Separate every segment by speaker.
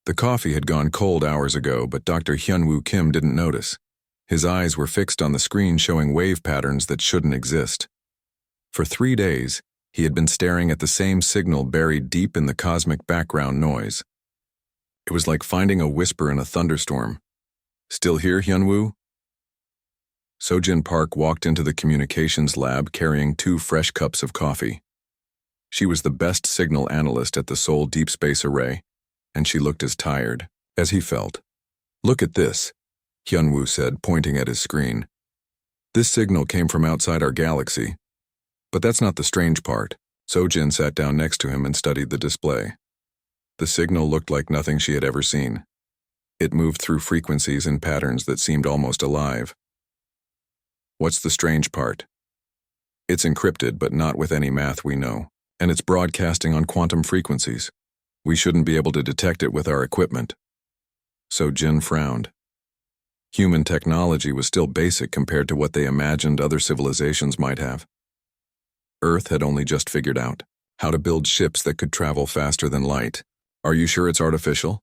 Speaker 1: The coffee had gone cold hours ago, but Dr. Hyunwoo Kim didn't notice. His eyes were fixed on the screen showing wave patterns that shouldn't exist. For 3 days, he had been staring at the same signal buried deep in the cosmic background noise. It was like finding a whisper in a thunderstorm. "Still here, Hyunwoo?" Sojin Park walked into the communications lab carrying 2 fresh cups of coffee. She was the best signal analyst at the Seoul Deep Space Array, and she looked as tired as he felt. "Look at this," Hyunwoo said, pointing at his screen. "This signal came from outside our galaxy. But that's not the strange part." Sojin sat down next to him and studied the display. The signal looked like nothing she had ever seen. It moved through frequencies and patterns that seemed almost alive. "What's the strange part?" "It's encrypted, but not with any math we know, and it's broadcasting on quantum frequencies. We shouldn't be able to detect it with our equipment." Sojin frowned. Human technology was still basic compared to what they imagined other civilizations might have. Earth had only just figured out how to build ships that could travel faster than light. "Are you sure it's artificial?"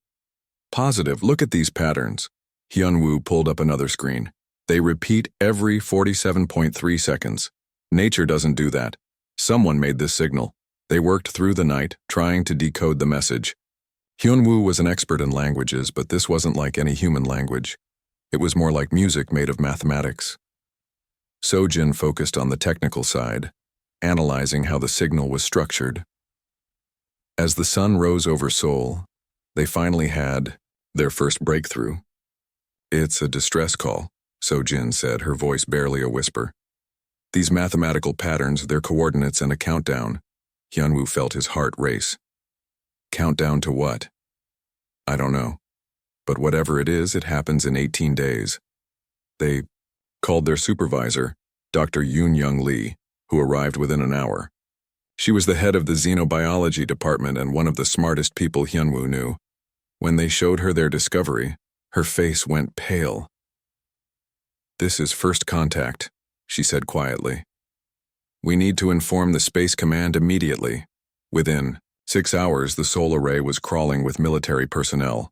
Speaker 1: "Positive, look at these patterns." Hyunwoo pulled up another screen. "They repeat every 47.3 seconds. Nature doesn't do that. Someone made this signal. They worked through the night, trying to decode the message." Hyunwoo was an expert in languages, but this wasn't like any human language. It was more like music made of mathematics. Sojin focused on the technical side, analyzing how the signal was structured. As the sun rose over Seoul, they finally had their first breakthrough. "It's a distress call," Sojin said, her voice barely a whisper. "These mathematical patterns, their coordinates, and a countdown." Hyunwoo felt his heart race. "Countdown to what?" "I don't know. But whatever it is, it happens in 18 days. They called their supervisor, Dr. Yoon-Young Lee, who arrived within an hour. She was the head of the xenobiology department and one of the smartest people Hyunwoo knew. When they showed her their discovery, her face went pale. "This is first contact," she said quietly. "We need to inform the Space Command immediately." Within 6 hours, the Seoul Array was crawling with military personnel.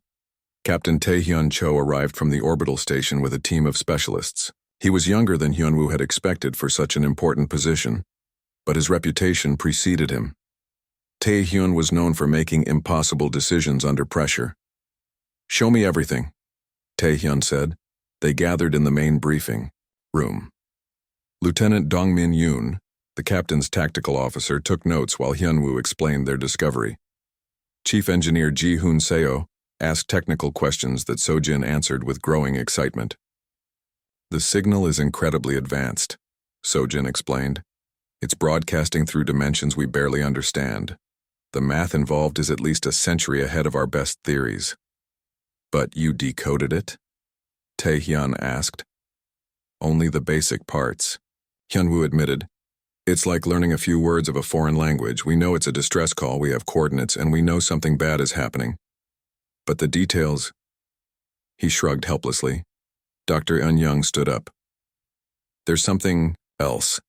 Speaker 1: Captain Taehyun Cho arrived from the orbital station with a team of specialists. He was younger than Hyunwoo had expected for such an important position, but his reputation preceded him. Taehyun was known for making impossible decisions under pressure. "Show me everything," Taehyun said. They gathered in the main briefing room. Lieutenant Dongmin Yoon, the captain's tactical officer, took notes while Hyunwoo explained their discovery. Chief Engineer Ji-hoon Seo asked technical questions that Sojin answered with growing excitement. "The signal is incredibly advanced," Sojin explained. "It's broadcasting through dimensions we barely understand. The math involved is at least a century ahead of our best theories." "But you decoded it?" Taehyun asked. "Only the basic parts," Hyunwoo admitted. "It's like learning a few words of a foreign language. We know it's a distress call, we have coordinates, and we know something bad is happening. But the details..." He shrugged helplessly. Dr. Eun-young stood up. "There's something else.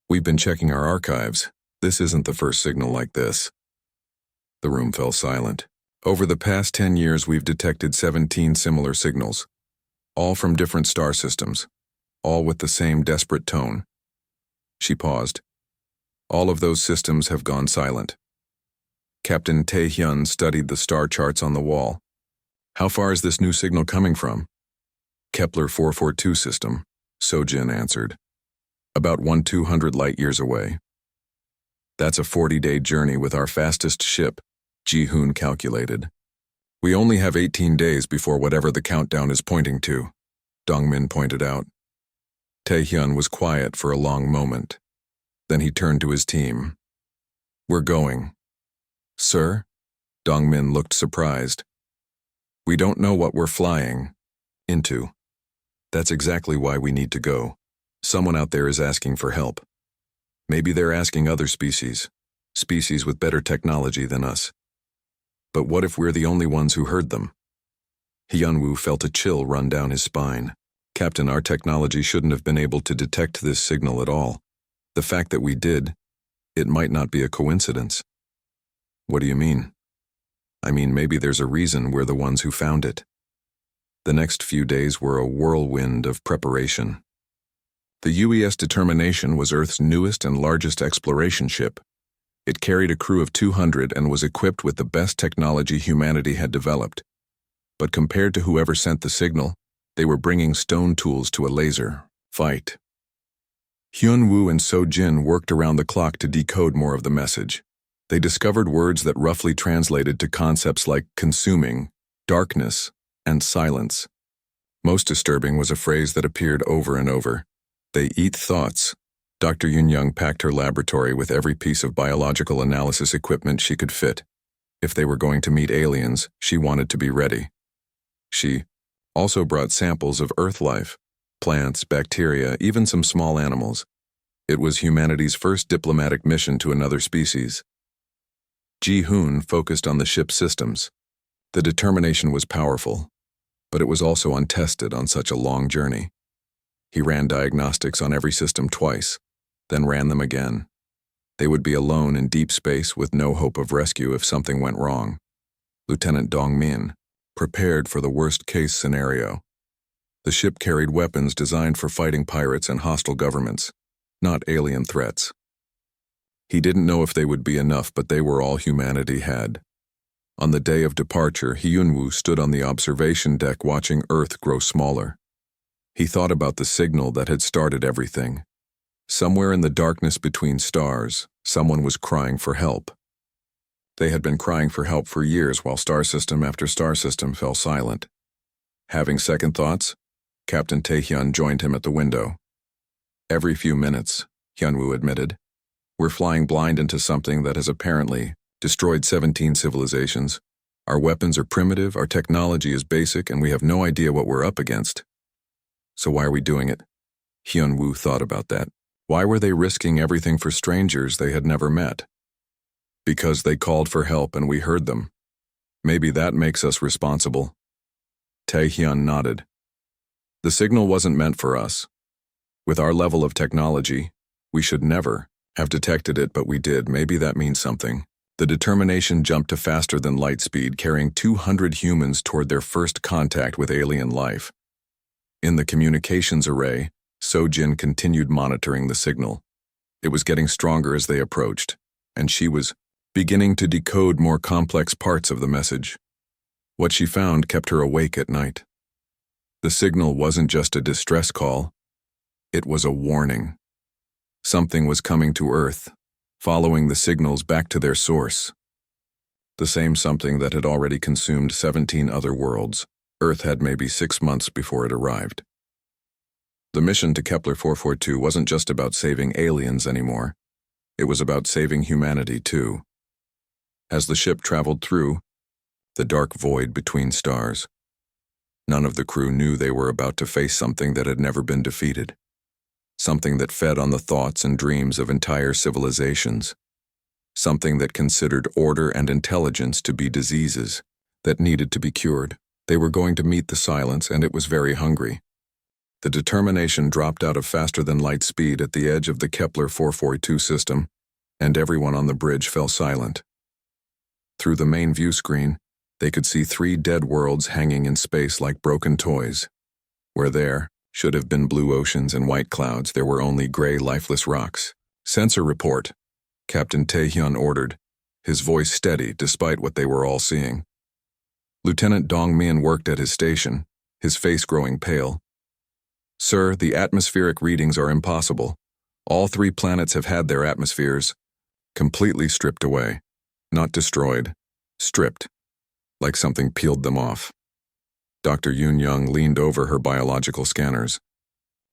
Speaker 1: We've been checking our archives. This isn't the first signal like this." The room fell silent. "Over the past 10 years, we've detected 17 similar signals, all from different star systems, all with the same desperate tone." She paused. "All of those systems have gone silent." Captain Taehyun studied the star charts on the wall. "How far is this new signal coming from?" "Kepler 442 system," Sojin answered. "About 1,200 light-years away." "That's a 40-day journey with our fastest ship," Ji-hoon calculated. "We only have 18 days before whatever the countdown is pointing to," Dongmin pointed out. Taehyun was quiet for a long moment. Then he turned to his team. "We're going." "Sir?" Dongmin looked surprised. "We don't know what we're flying into. That's exactly why we need to go. Someone out there is asking for help. Maybe they're asking other species with better technology than us. But what if we're the only ones who heard them?" Hyunwoo felt a chill run down his spine. "Captain, our technology shouldn't have been able to detect this signal at all. The fact that we did, it might not be a coincidence." "What do you mean?" I mean, maybe there's a reason we're the ones who found it. The next few days were a whirlwind of preparation. The UES Determination was Earth's newest and largest exploration ship. It carried a crew of 200 and was equipped with the best technology humanity had developed. But compared to whoever sent the signal, they were bringing stone tools to a laser fight. Hyun-woo and So-jin worked around the clock to decode more of the message. They discovered words that roughly translated to concepts like consuming, darkness, and silence. Most disturbing was a phrase that appeared over and over. They eat thoughts. Dr. Yoon-young packed her laboratory with every piece of biological analysis equipment she could fit. If they were going to meet aliens, she wanted to be ready. She also brought samples of Earth life, plants, bacteria, even some small animals. It was humanity's first diplomatic mission to another species. Ji-hoon focused on the ship's systems. The determination was powerful, but it was also untested on such a long journey. He ran diagnostics on every system twice, then ran them again. They would be alone in deep space with no hope of rescue if something went wrong. Lieutenant Dong-min prepared for the worst-case scenario. The ship carried weapons designed for fighting pirates and hostile governments, not alien threats. He didn't know if they would be enough, but they were all humanity had. On the day of departure, Hyun-woo stood on the observation deck watching Earth grow smaller. He thought about the signal that had started everything. Somewhere in the darkness between stars, someone was crying for help. They had been crying for help for years while star system after star system fell silent. Having second thoughts, Captain Taehyun joined him at the window. Every few minutes, Hyun-woo admitted, we're flying blind into something that has apparently destroyed 17 civilizations. Our weapons are primitive, our technology is basic, and we have no idea what we're up against. So why are we doing it? Hyun-woo thought about that. Why were they risking everything for strangers they had never met? Because they called for help and we heard them. Maybe that makes us responsible. Taehyun nodded. The signal wasn't meant for us. With our level of technology, we should never have detected it, but we did. Maybe that means something. The determination jumped to faster than light speed, carrying 200 humans toward their first contact with alien life. In the communications array, So-jin continued monitoring the signal. It was getting stronger as they approached, and she was beginning to decode more complex parts of the message. What she found kept her awake at night. The signal wasn't just a distress call. It was a warning. Something was coming to Earth, following the signals back to their source. The same something that had already consumed 17 other worlds. Earth had maybe 6 months before it arrived. The mission to Kepler 442 wasn't just about saving aliens anymore. It was about saving humanity too. As the ship traveled through the dark void between stars, none of the crew knew they were about to face something that had never been defeated. Something that fed on the thoughts and dreams of entire civilizations. Something that considered order and intelligence to be diseases that needed to be cured. They were going to meet the silence, and it was very hungry. The determination dropped out of faster-than-light speed at the edge of the Kepler 442 system, and everyone on the bridge fell silent. Through the main view screen, they could see 3 dead worlds hanging in space like broken toys. Where there should have been blue oceans and white clouds, there were only gray, lifeless rocks. "Sensor report," Captain Taehyun ordered, his voice steady despite what they were all seeing. Lieutenant Dong-min worked at his station, his face growing pale. "Sir, the atmospheric readings are impossible. All 3 planets have had their atmospheres completely stripped away. Not destroyed, stripped, like something peeled them off." Dr. Yoon-young leaned over her biological scanners.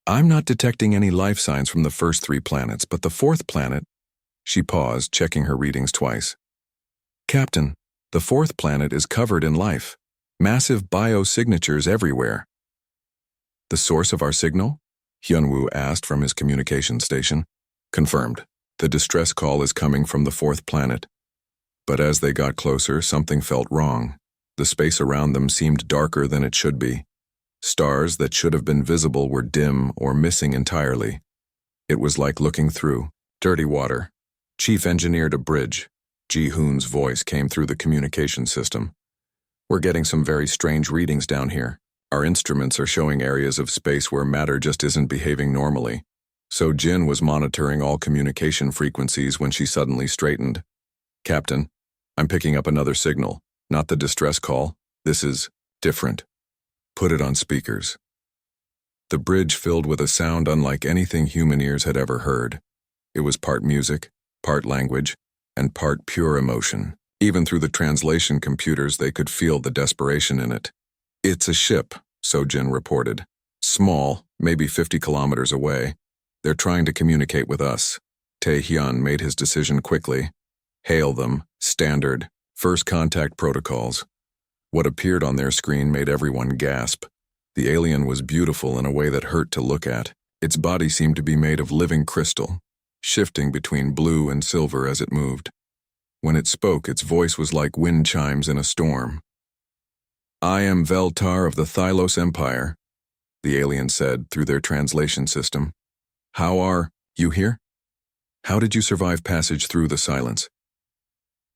Speaker 1: "I'm not detecting any life signs from the first 3 planets, but the 4th planet..." She paused, checking her readings twice. "Captain, the 4th planet is covered in life. Massive biosignatures everywhere." "The source of our signal?" Hyun-woo asked from his communication station. "Confirmed. The distress call is coming from the 4th planet." But as they got closer, something felt wrong. The space around them seemed darker than it should be. Stars that should have been visible were dim or missing entirely. It was like looking through dirty water. Chief engineered a bridge. Ji-hoon's voice came through the communication system. We're getting some very strange readings down here. Our instruments are showing areas of space where matter just isn't behaving normally. So Jin was monitoring all communication frequencies when she suddenly straightened. Captain, I'm picking up another signal, not the distress call. This is different. Put it on speakers. The bridge filled with a sound unlike anything human ears had ever heard. It was part music, part language, and part pure emotion. Even through the translation computers, they could feel the desperation in it. It's a ship, Sojin reported. Small, maybe 50 kilometers away. They're trying to communicate with us. Tae-hyun made his decision quickly. Hail them, standard, first contact protocols. What appeared on their screen made everyone gasp. The alien was beautiful in a way that hurt to look at. Its body seemed to be made of living crystal, shifting between blue and silver as it moved. When it spoke, its voice was like wind chimes in a storm. I am Veltar of the Thylos Empire, the alien said through their translation system. How are you here? How did you survive passage through the silence?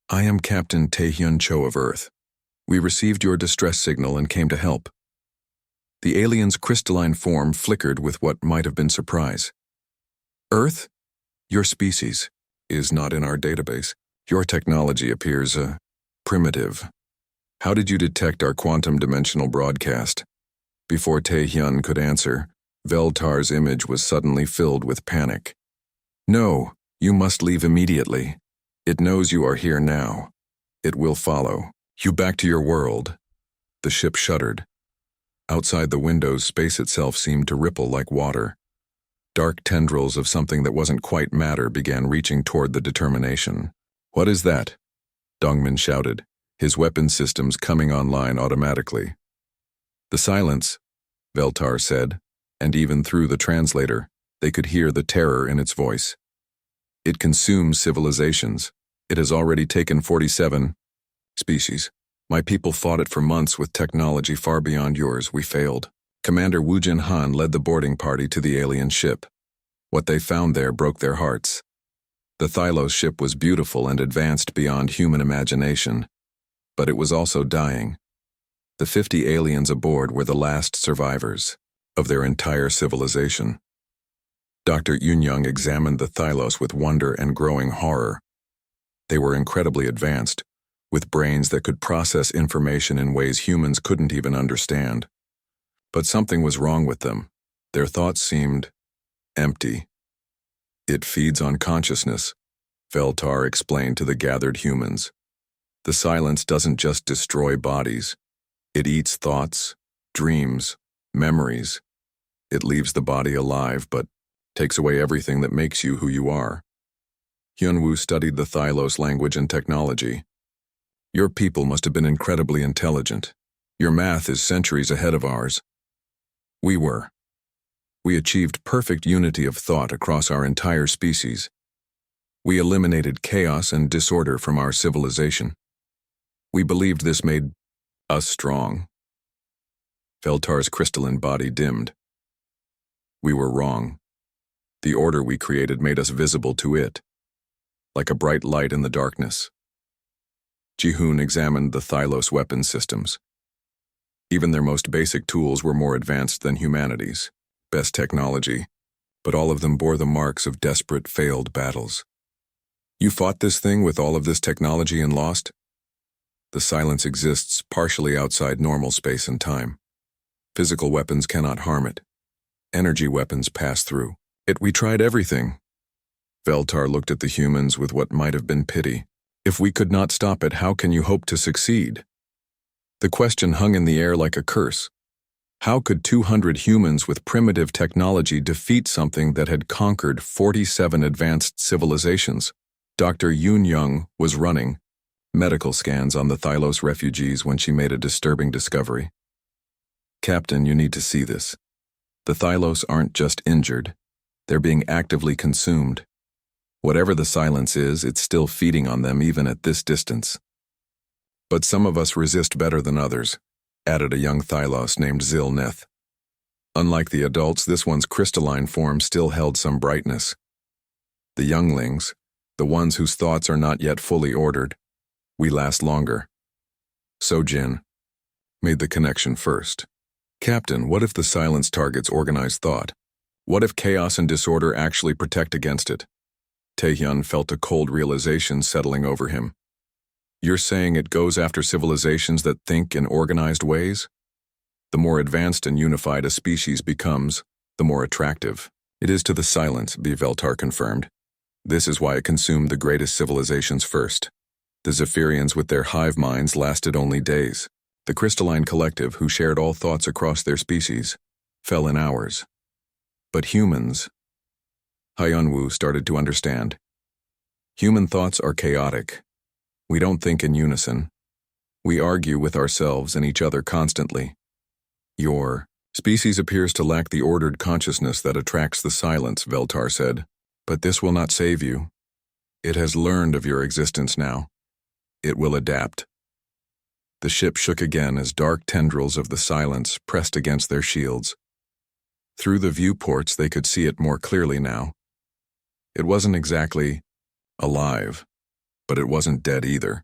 Speaker 1: I am Captain Tae-hyun Cho of Earth. We received your distress signal and came to help. The alien's crystalline form flickered with what might have been surprise. Earth? Your species is not in our database. Your technology appears, primitive. How did you detect our quantum dimensional broadcast? Before Tae-hyun could answer, Veltar's image was suddenly filled with panic. No, you must leave immediately. It knows you are here now. It will follow. You back to your world. The ship shuddered. Outside the windows, space itself seemed to ripple like water. Dark tendrils of something that wasn't quite matter began reaching toward the determination. What is that? Dongmin shouted, his weapon systems coming online automatically. The silence, Veltar said, and even through the translator, they could hear the terror in its voice. It consumes civilizations. It has already taken 47 species. My people fought it for months with technology far beyond yours. We failed. Commander Woo Jin Han led the boarding party to the alien ship. What they found there broke their hearts. The Thylos ship was beautiful and advanced beyond human imagination, but it was also dying. The 50 aliens aboard were the last survivors of their entire civilization. Dr. Yoon-young examined the Thylos with wonder and growing horror. They were incredibly advanced, with brains that could process information in ways humans couldn't even understand. But something was wrong with them. Their thoughts seemed empty. It feeds on consciousness, Veltar explained to the gathered humans. The silence doesn't just destroy bodies. It eats thoughts, dreams, memories. It leaves the body alive, but takes away everything that makes you who you are. Hyunwoo studied the Thylos language and technology. Your people must have been incredibly intelligent. Your math is centuries ahead of ours. We were. We achieved perfect unity of thought across our entire species. We eliminated chaos and disorder from our civilization. We believed this made us strong. Veltar's crystalline body dimmed. We were wrong. The order we created made us visible to it, like a bright light in the darkness. Ji-hoon examined the Thylos weapon systems. Even their most basic tools were more advanced than humanity's. Best technology, but all of them bore the marks of desperate, failed battles. You fought this thing with all of this technology and lost? The silence exists partially outside normal space and time. Physical weapons cannot harm it. Energy weapons pass through. We tried everything. Veltar looked at the humans with what might have been pity. If we could not stop it, how can you hope to succeed? The question hung in the air like a curse. How could 200 humans with primitive technology defeat something that had conquered 47 advanced civilizations? Dr. Yoon-young was running medical scans on the Thylos refugees when she made a disturbing discovery. Captain, you need to see this. The Thylos aren't just injured. They're being actively consumed. Whatever the silence is, it's still feeding on them even at this distance. But some of us resist better than others, added a young Thylos named Zil-Neth. Unlike the adults, this one's crystalline form still held some brightness. The younglings, the ones whose thoughts are not yet fully ordered. We last longer. So Jin made the connection first. Captain, what if the silence targets organized thought? What if chaos and disorder actually protect against it? Taehyun felt a cold realization settling over him. You're saying it goes after civilizations that think in organized ways? The more advanced and unified a species becomes, the more attractive it is to the silence, Veltar confirmed. This is why it consumed the greatest civilizations first. The Zephyrians with their hive minds lasted only days. The crystalline collective, who shared all thoughts across their species, fell in hours. But humans... Hyunwoo started to understand. Human thoughts are chaotic. We don't think in unison. We argue with ourselves and each other constantly. Your species appears to lack the ordered consciousness that attracts the silence, Veltar said. But this will not save you. It has learned of your existence now. It will adapt. The ship shook again as dark tendrils of the silence pressed against their shields. Through the viewports they could see it more clearly now. It wasn't exactly alive, but it wasn't dead either.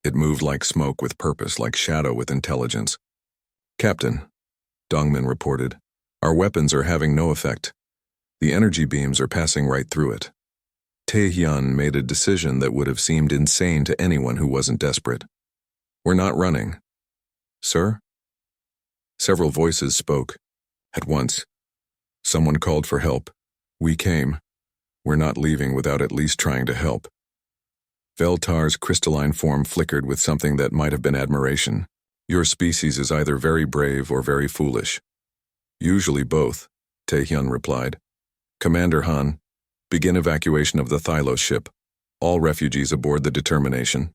Speaker 1: It moved like smoke with purpose, like shadow with intelligence. Captain, Dongmin reported, our weapons are having no effect. The energy beams are passing right through it. Taehyun made a decision that would have seemed insane to anyone who wasn't desperate. We're not running. Sir? Several voices spoke. At once. Someone called for help. We came. We're not leaving without at least trying to help. Veltar's crystalline form flickered with something that might have been admiration. Your species is either very brave or very foolish. Usually both, Taehyun replied. Commander Han, begin evacuation of the Thylos ship. All refugees aboard the Determination.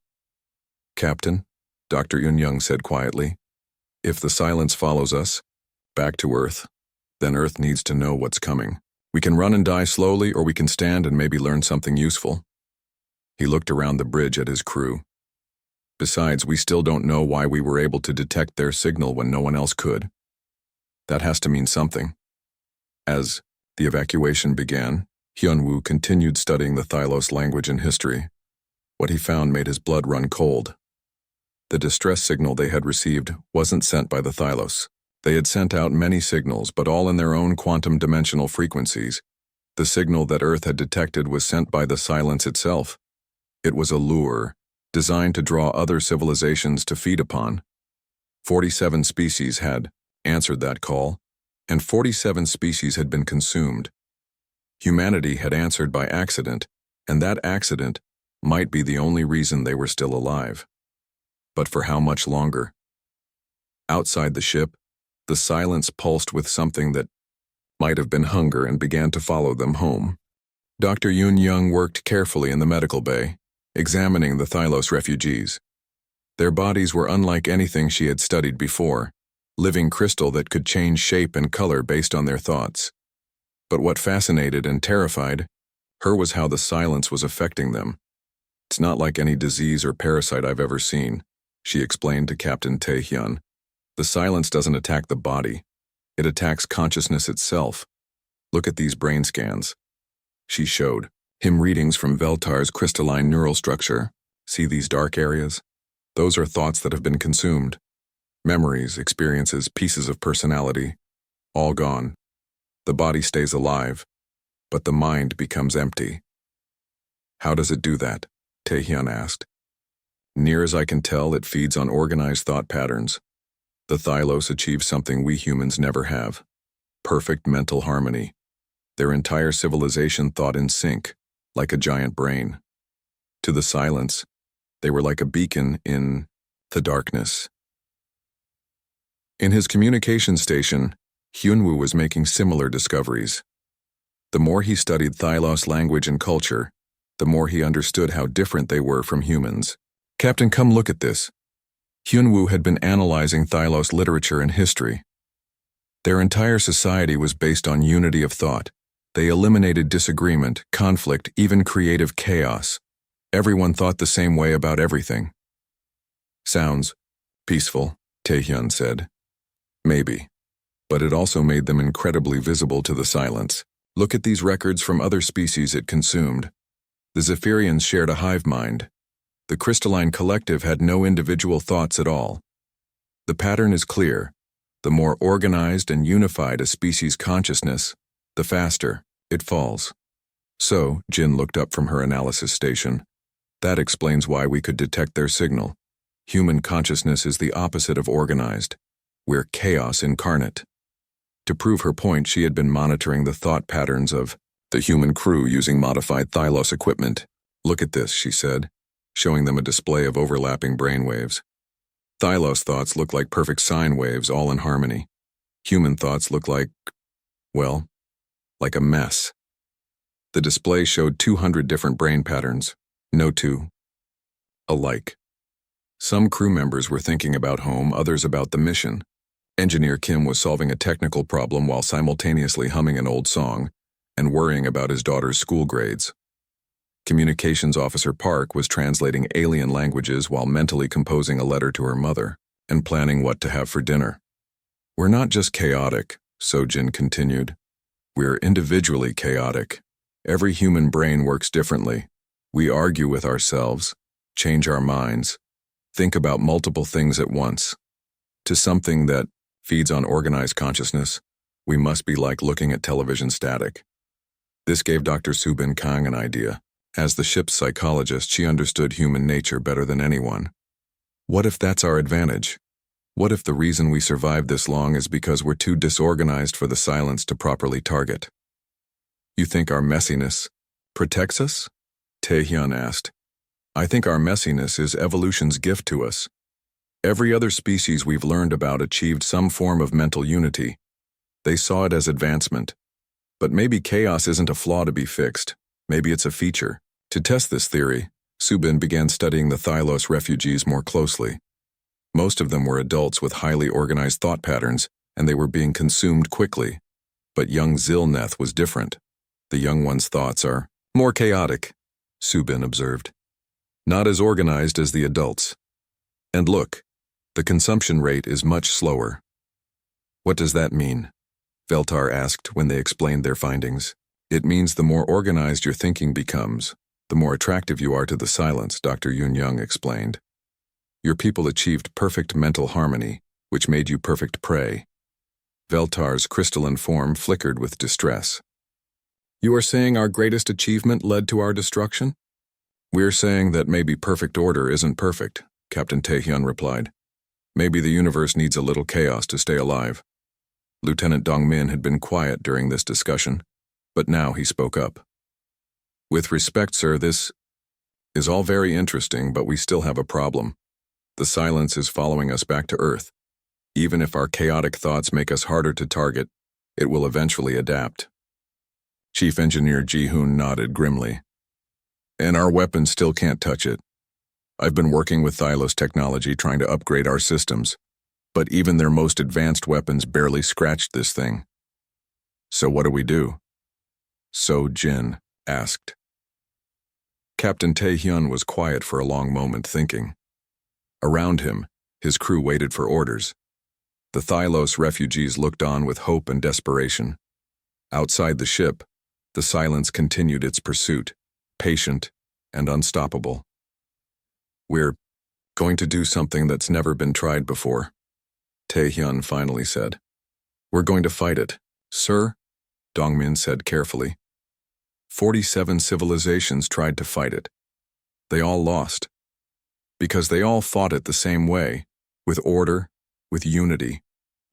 Speaker 1: Captain, Dr. Yun-Young said quietly, if the silence follows us, back to Earth, then Earth needs to know what's coming. We can run and die slowly, or we can stand and maybe learn something useful. He looked around the bridge at his crew. Besides, we still don't know why we were able to detect their signal when no one else could. That has to mean something. As the evacuation began, Hyunwoo continued studying the Thylos language and history. What he found made his blood run cold. The distress signal they had received wasn't sent by the Thylos. They had sent out many signals, but all in their own quantum dimensional frequencies. The signal that Earth had detected was sent by the silence itself. It was a lure, designed to draw other civilizations to feed upon. 47 species had answered that call, and 47 species had been consumed. Humanity had answered by accident, and that accident might be the only reason they were still alive. But for how much longer? Outside the ship, the silence pulsed with something that might have been hunger and began to follow them home. Dr. Yun-Young worked carefully in the medical bay, examining the Thylos refugees. Their bodies were unlike anything she had studied before, living crystal that could change shape and color based on their thoughts. But what fascinated and terrified her was how the silence was affecting them. It's not like any disease or parasite I've ever seen, she explained to Captain Taehyun. The silence doesn't attack the body. It attacks consciousness itself. Look at these brain scans. She showed him readings from Veltar's crystalline neural structure. See these dark areas? Those are thoughts that have been consumed. Memories, experiences, pieces of personality, all gone. The body stays alive, but the mind becomes empty. How does it do that? Taehyun asked. Near as I can tell, it feeds on organized thought patterns. The Thylos achieve something we humans never have. Perfect mental harmony. Their entire civilization thought in sync, like a giant brain. To the silence, they were like a beacon in the darkness. In his communication station, Hyunwoo was making similar discoveries. The more he studied Thylos language and culture, the more he understood how different they were from humans. Captain, come look at this. Hyunwoo had been analyzing Thylos literature and history. Their entire society was based on unity of thought. They eliminated disagreement, conflict, even creative chaos. Everyone thought the same way about everything. Sounds peaceful, Taehyun said. Maybe. But it also made them incredibly visible to the silence. Look at these records from other species it consumed. The Zephyrians shared a hive mind. The crystalline collective had no individual thoughts at all. The pattern is clear. The more organized and unified a species' consciousness, the faster it falls. So, Jin looked up from her analysis station. That explains why we could detect their signal. Human consciousness is the opposite of organized. We're chaos incarnate. To prove her point, she had been monitoring the thought patterns of the human crew using modified Thylos equipment. Look at this, she said, showing them a display of overlapping brainwaves. Thylos thoughts look like perfect sine waves, all in harmony. Human thoughts look like, well, like a mess. The display showed 200 different brain patterns, no two alike. Some crew members were thinking about home, others about the mission. Engineer Kim was solving a technical problem while simultaneously humming an old song and worrying about his daughter's school grades. Communications Officer Park was translating alien languages while mentally composing a letter to her mother and planning what to have for dinner. We're not just chaotic, Sojin continued. We're individually chaotic. Every human brain works differently. We argue with ourselves, change our minds, think about multiple things at once. To something that feeds on organized consciousness, we must be like looking at television static. This gave Dr. Subin Kang an idea. As the ship's psychologist, she understood human nature better than anyone. What if that's our advantage? What if the reason we survived this long is because we're too disorganized for the silence to properly target? You think our messiness protects us? Taehyun asked. I think our messiness is evolution's gift to us. Every other species we've learned about achieved some form of mental unity. They saw it as advancement. But maybe chaos isn't a flaw to be fixed. Maybe it's a feature. To test this theory, Subin began studying the Thylos refugees more closely. Most of them were adults with highly organized thought patterns, and they were being consumed quickly. But young Zilneth was different. The young one's thoughts are more chaotic, Subin observed. Not as organized as the adults. And look, the consumption rate is much slower. What does that mean? Veltar asked when they explained their findings. It means the more organized your thinking becomes, the more attractive you are to the silence, Dr. Yoon Young explained. Your people achieved perfect mental harmony, which made you perfect prey. Veltar's crystalline form flickered with distress. You are saying our greatest achievement led to our destruction? We're saying that maybe perfect order isn't perfect, Captain Taehyun replied. Maybe the universe needs a little chaos to stay alive. Lieutenant Dongmin had been quiet during this discussion, but now he spoke up. With respect, sir, this is all very interesting, but we still have a problem. The silence is following us back to Earth. Even if our chaotic thoughts make us harder to target, it will eventually adapt. Chief Engineer Ji-hoon nodded grimly. And our weapons still can't touch it. I've been working with Thylos technology trying to upgrade our systems, but even their most advanced weapons barely scratched this thing. So what do we do? So Jin asked. Captain Taehyun was quiet for a long moment, thinking. Around him, his crew waited for orders. The Thylos refugees looked on with hope and desperation. Outside the ship, the silence continued its pursuit, patient and unstoppable. We're going to do something that's never been tried before, Taehyun finally said. We're going to fight it, sir, Dongmin said carefully. 47 civilizations tried to fight it. They all lost. Because they all fought it the same way, with order, with unity,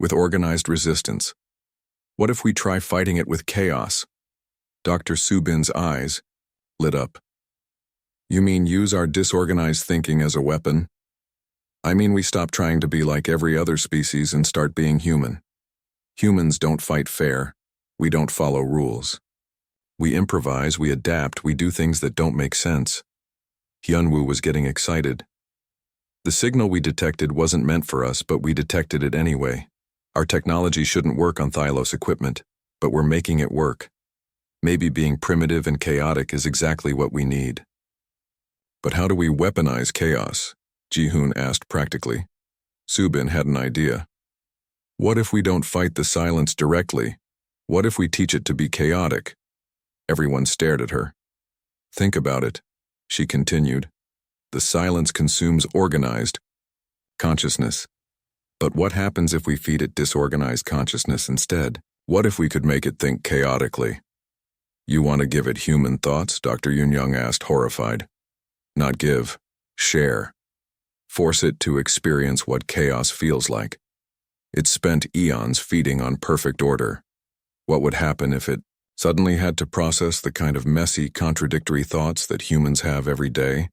Speaker 1: with organized resistance. What if we try fighting it with chaos? Dr. Subin's eyes lit up. You mean use our disorganized thinking as a weapon? I mean we stop trying to be like every other species and start being human. Humans don't fight fair. We don't follow rules. We improvise, we adapt, we do things that don't make sense. Hyunwoo was getting excited. The signal we detected wasn't meant for us, but we detected it anyway. Our technology shouldn't work on Thylos equipment, but we're making it work. Maybe being primitive and chaotic is exactly what we need. But how do we weaponize chaos? Ji-hoon asked practically. Subin had an idea. What if we don't fight the silence directly? What if we teach it to be chaotic? Everyone stared at her. Think about it, she continued. The silence consumes organized consciousness. But what happens if we feed it disorganized consciousness instead? What if we could make it think chaotically? You want to give it human thoughts? Dr. Young asked, horrified. Not give, share. Force it to experience what chaos feels like. It spent eons feeding on perfect order. What would happen if it suddenly had to process the kind of messy, contradictory thoughts that humans have every day?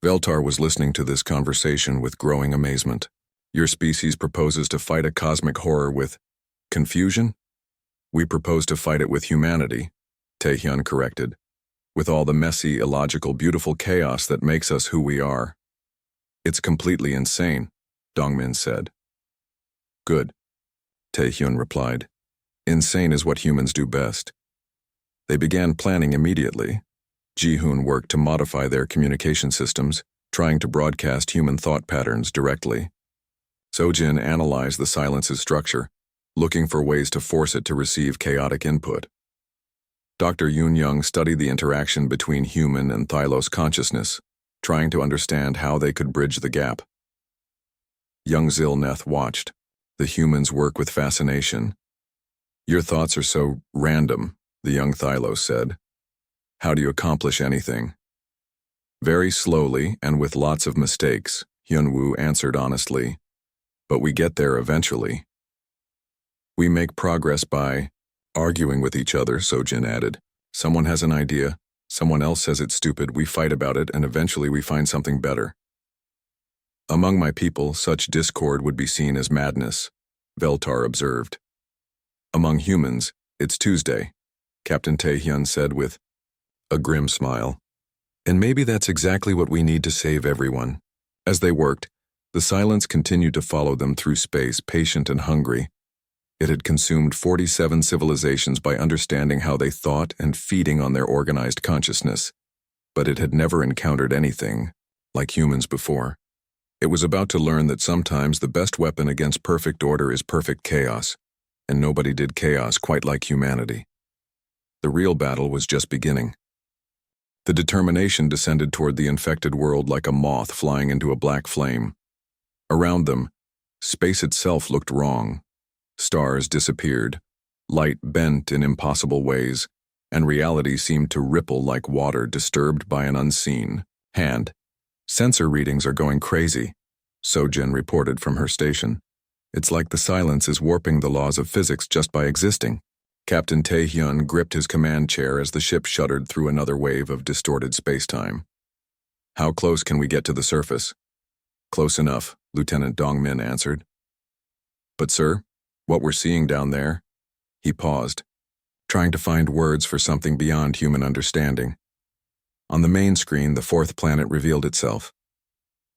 Speaker 1: Veltar was listening to this conversation with growing amazement. Your species proposes to fight a cosmic horror with confusion? We propose to fight it with humanity, Taehyun corrected, with all the messy, illogical, beautiful chaos that makes us who we are. It's completely insane, Dongmin said. Good, Taehyun replied. Insane is what humans do best. They began planning immediately. Ji-hoon worked to modify their communication systems, trying to broadcast human thought patterns directly. Sojin analyzed the silence's structure, looking for ways to force it to receive chaotic input. Dr. Yoon studied the interaction between human and Thylos consciousness, trying to understand how they could bridge the gap. Young Zilneth watched. The humans work with fascination. Your thoughts are so random, the young Thylos said. How do you accomplish anything? Very slowly and with lots of mistakes, Hyunwoo answered honestly. But we get there eventually. We make progress by arguing with each other, Sojin added. Someone has an idea, someone else says it's stupid, we fight about it, and eventually we find something better. Among my people, such discord would be seen as madness, Veltar observed. Among humans, it's Tuesday, Captain Taehyun said with a grim smile. And maybe that's exactly what we need to save everyone. As they worked, the silence continued to follow them through space, patient and hungry. It had consumed 47 civilizations by understanding how they thought and feeding on their organized consciousness. But it had never encountered anything like humans before. It was about to learn that sometimes the best weapon against perfect order is perfect chaos, and nobody did chaos quite like humanity. The real battle was just beginning. The determination descended toward the infected world like a moth flying into a black flame. Around them, space itself looked wrong. Stars disappeared, light bent in impossible ways, and reality seemed to ripple like water disturbed by an unseen hand. Sensor readings are going crazy, Sojin reported from her station. It's like the silence is warping the laws of physics just by existing. Captain Taehyun gripped his command chair as the ship shuddered through another wave of distorted spacetime. How close can we get to the surface? Close enough, Lieutenant Dongmin answered. But sir, what we're seeing down there? He paused, trying to find words for something beyond human understanding. On the main screen, the fourth planet revealed itself.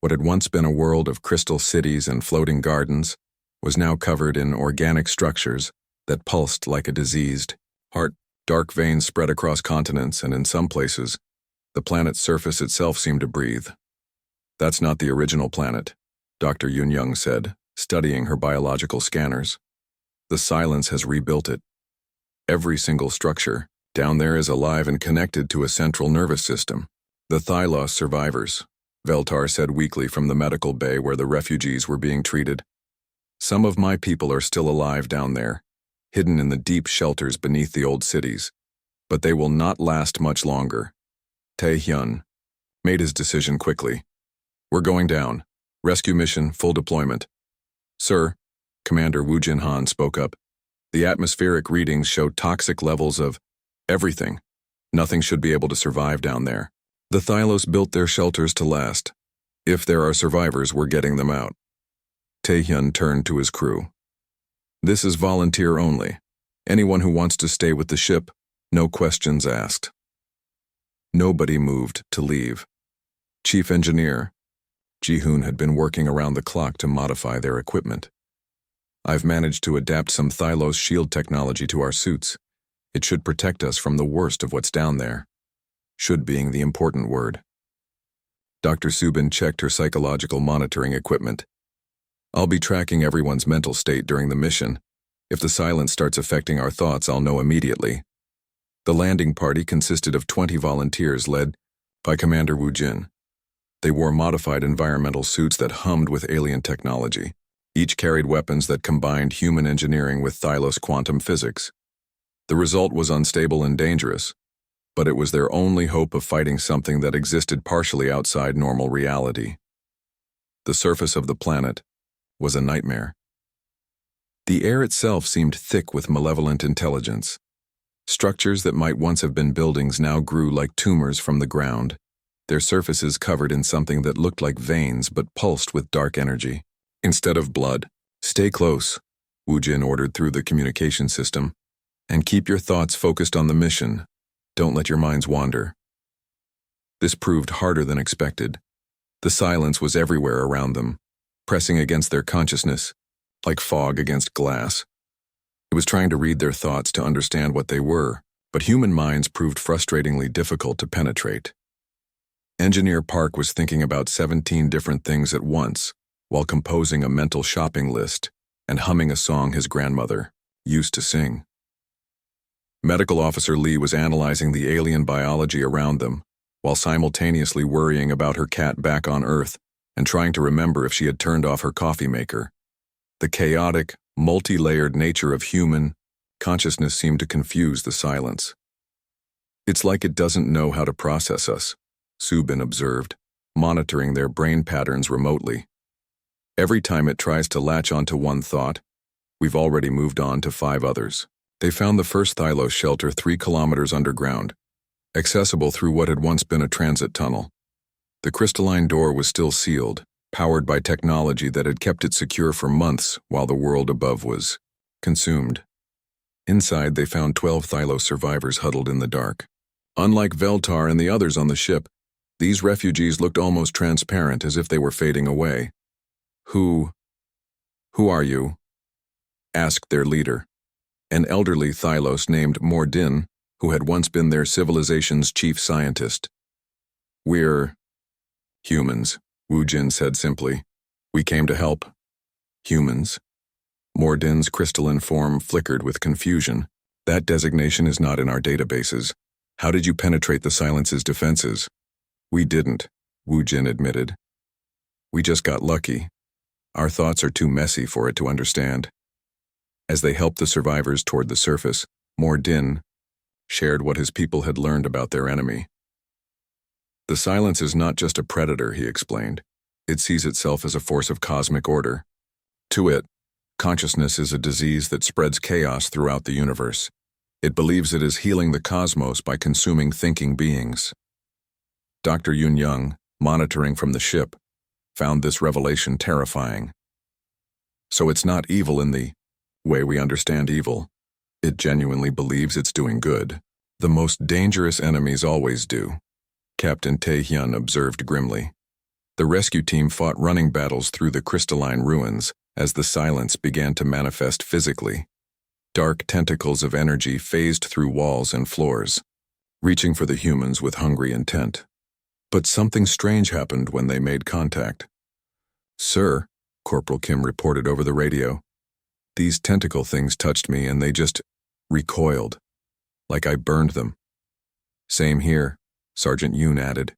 Speaker 1: What had once been a world of crystal cities and floating gardens was now covered in organic structures that pulsed like a diseased heart. Dark veins spread across continents, and in some places, the planet's surface itself seemed to breathe. That's not the original planet, Dr. Yoon said, studying her biological scanners. The silence has rebuilt it. Every single structure down there is alive and connected to a central nervous system. The Thylos survivors, Veltar said weakly from the medical bay where the refugees were being treated. Some of my people are still alive down there, hidden in the deep shelters beneath the old cities, but they will not last much longer. Taehyun made his decision quickly. We're going down. Rescue mission, full deployment. Sir, Commander Woo Jin-han spoke up. The atmospheric readings showed toxic levels of everything. Nothing should be able to survive down there. The Thylos built their shelters to last. If there are survivors, we're getting them out. Taehyun turned to his crew. This is volunteer only. Anyone who wants to stay with the ship, no questions asked. Nobody moved to leave. Chief Engineer, Ji-hoon had been working around the clock to modify their equipment. I've managed to adapt some Thylos shield technology to our suits. It should protect us from the worst of what's down there. Should being the important word. Dr. Subin checked her psychological monitoring equipment. I'll be tracking everyone's mental state during the mission. If the silence starts affecting our thoughts, I'll know immediately. The landing party consisted of 20 volunteers led by Commander Wu Jin. They wore modified environmental suits that hummed with alien technology. Each carried weapons that combined human engineering with Thylos quantum physics. The result was unstable and dangerous, but it was their only hope of fighting something that existed partially outside normal reality. The surface of the planet was a nightmare. The air itself seemed thick with malevolent intelligence. Structures that might once have been buildings now grew like tumors from the ground, their surfaces covered in something that looked like veins but pulsed with dark energy. Instead of blood, stay close, Wu Jin ordered through the communication system, and keep your thoughts focused on the mission. Don't let your minds wander. This proved harder than expected. The silence was everywhere around them, pressing against their consciousness, like fog against glass. It was trying to read their thoughts to understand what they were, but human minds proved frustratingly difficult to penetrate. Engineer Park was thinking about 17 different things at once, while composing a mental shopping list and humming a song his grandmother used to sing. Medical Officer Lee was analyzing the alien biology around them, while simultaneously worrying about her cat back on Earth and trying to remember if she had turned off her coffee maker. The chaotic, multi-layered nature of human consciousness seemed to confuse the silence. It's like it doesn't know how to process us, Subin observed, monitoring their brain patterns remotely. Every time it tries to latch onto one thought, we've already moved on to 5 others. They found the first Thylos shelter 3 kilometers underground, accessible through what had once been a transit tunnel. The crystalline door was still sealed, powered by technology that had kept it secure for months while the world above was consumed. Inside, they found 12 Thylos survivors huddled in the dark. Unlike Veltar and the others on the ship, these refugees looked almost transparent, as if they were fading away. Who are you?" asked their leader, an elderly Thylos named Mordin, who had once been their civilization's chief scientist. "We're humans," Wu Jin said simply. "We came to help." "Humans?" Mordin's crystalline form flickered with confusion. "That designation is not in our databases. How did you penetrate the Silence's defenses?" "We didn't," Wu Jin admitted. "We just got lucky. Our thoughts are too messy for it to understand." As they helped the survivors toward the surface, Mordin shared what his people had learned about their enemy. "The Silence is not just a predator," he explained. "It sees itself as a force of cosmic order. To it, consciousness is a disease that spreads chaos throughout the universe. It believes it is healing the cosmos by consuming thinking beings." Dr. Yun Young, monitoring from the ship, found this revelation terrifying. "So it's not evil in the way we understand evil. It genuinely believes it's doing good. The most dangerous enemies always do," Captain Tae-hyun observed grimly. The rescue team fought running battles through the crystalline ruins as the Silence began to manifest physically. Dark tentacles of energy phased through walls and floors, reaching for the humans with hungry intent. But something strange happened when they made contact. "Sir," Corporal Kim reported over the radio, "these tentacle things touched me and they just recoiled, like I burned them." "Same here," Sergeant Yoon added.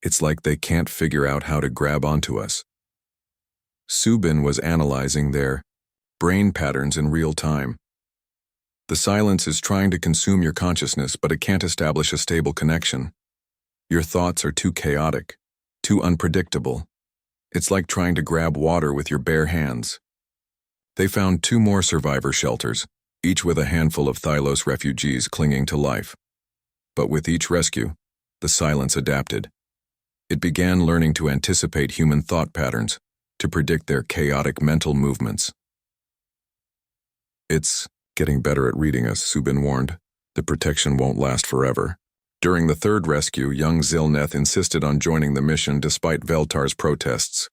Speaker 1: "It's like they can't figure out how to grab onto us." Subin was analyzing their brain patterns in real time. "The Silence is trying to consume your consciousness, but it can't establish a stable connection. Your thoughts are too chaotic, too unpredictable. It's like trying to grab water with your bare hands." They found 2 more survivor shelters, each with a handful of Thylos refugees clinging to life. But with each rescue, the Silence adapted. It began learning to anticipate human thought patterns, to predict their chaotic mental movements. "It's getting better at reading us," Subin warned. "The protection won't last forever." During the 3rd rescue, young Zilneth insisted on joining the mission despite Veltar's protests.